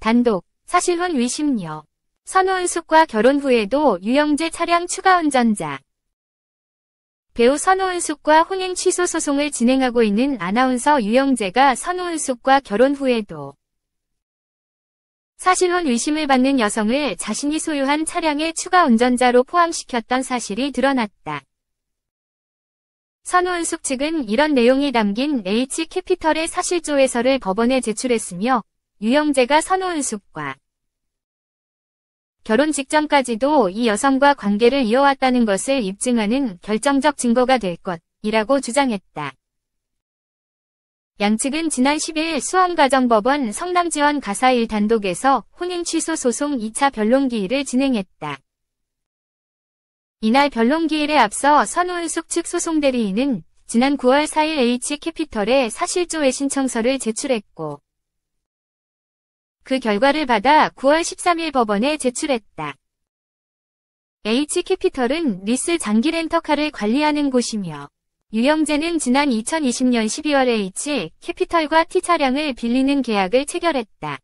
단독, 사실혼 위심녀. 선호은숙과 결혼 후에도 유영재 차량 추가 운전자. 배우 선호은숙과 혼인 취소 소송을 진행하고 있는 아나운서 유영재가 선호은숙과 결혼 후에도 사실혼 의심을 받는 여성을 자신이 소유한 차량의 추가 운전자로 포함시켰던 사실이 드러났다. 선호은숙 측은 이런 내용이 담긴 H캐피털의 사실조회서를 법원에 제출했으며 유영재가 선호은숙과 결혼 직전까지도 이 여성과 관계를 이어왔다는 것을 입증하는 결정적 증거가 될 것이라고 주장했다. 양측은 지난 10일 수원가정법원 성남지원 가사 1단독에서 혼인 취소 소송 2차 변론기일을 진행했다. 이날 변론기일에 앞서 선호은숙 측 소송대리인은 지난 9월 4일 H캐피털에 사실조회 신청서를 제출했고 그 결과를 받아 9월 13일 법원에 제출했다. H캐피털은 리스 장기 렌터카를 관리하는 곳이며 유영재는 지난 2020년 12월 H캐피털과 T차량을 빌리는 계약을 체결했다.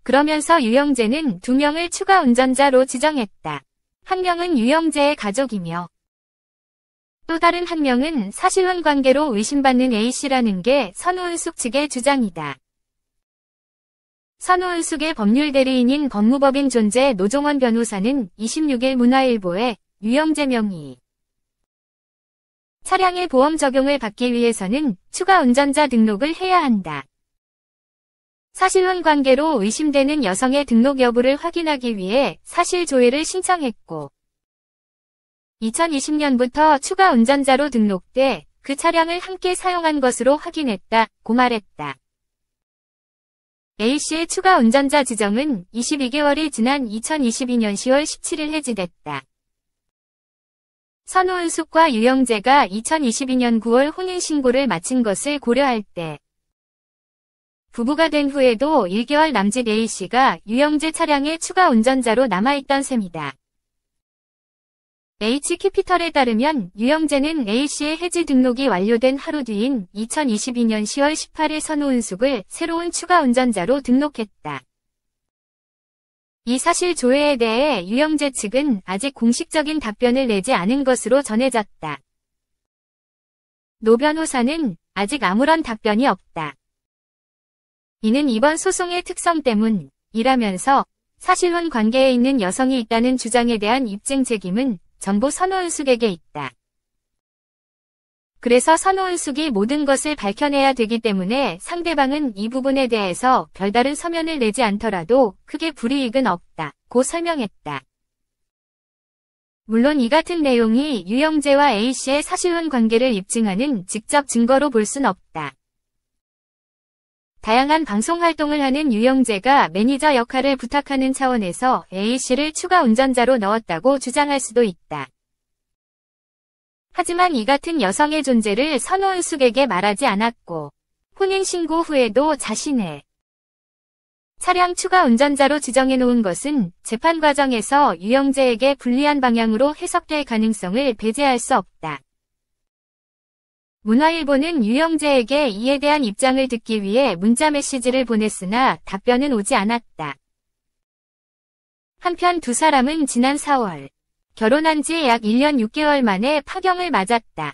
그러면서 유영재는 2명을 추가 운전자로 지정했다. 한 명은 유영재의 가족이며 또 다른 한 명은 사실혼 관계로 의심받는 A씨라는 게 선호은숙 측의 주장이다. 선호은숙의 법률 대리인인 법무법인 존재 노종원 변호사는 26일 문화일보에 유영재 명의 차량의 보험 적용을 받기 위해서는 추가 운전자 등록을 해야 한다. 사실혼 관계로 의심되는 여성의 등록 여부를 확인하기 위해 사실 조회를 신청했고 2020년부터 추가 운전자로 등록돼 그 차량을 함께 사용한 것으로 확인했다고 말했다. A씨의 추가 운전자 지정은 22개월이 지난 2022년 10월 17일 해지됐다. 선호은숙과 유영재가 2022년 9월 혼인신고를 마친 것을 고려할 때 부부가 된 후에도 1개월 남짓 A씨가 유영재 차량의 추가 운전자로 남아있던 셈이다. H캐피털에 따르면 유영재는 A씨의 해지 등록이 완료된 하루 뒤인 2022년 10월 18일 선호은숙을 새로운 추가 운전자로 등록했다. 이 사실 조회에 대해 유영재 측은 아직 공식적인 답변을 내지 않은 것으로 전해졌다. 노 변호사는 아직 아무런 답변이 없다. 이는 이번 소송의 특성 때문이라면서 사실혼 관계에 있는 여성이 있다는 주장에 대한 입증 책임은 전부 선호은숙에게 있다. 그래서 선호은숙이 모든 것을 밝혀내야 되기 때문에 상대방은 이 부분에 대해서 별다른 서면을 내지 않더라도 크게 불이익은 없다고 설명했다. 물론 이 같은 내용이 유영재와 A씨의 사실혼 관계를 입증하는 직접 증거로 볼 순 없다. 다양한 방송 활동을 하는 유영재가 매니저 역할을 부탁하는 차원에서 A씨를 추가 운전자로 넣었다고 주장할 수도 있다. 하지만 이 같은 여성의 존재를 선호은숙에게 말하지 않았고 혼인신고 후에도 자신의 차량 추가 운전자로 지정해놓은 것은 재판 과정에서 유영재에게 불리한 방향으로 해석될 가능성을 배제할 수 없다. 문화일보는 유영재에게 이에 대한 입장을 듣기 위해 문자 메시지를 보냈으나 답변은 오지 않았다. 한편 두 사람은 지난 4월 결혼한 지 약 1년 6개월 만에 파경을 맞았다.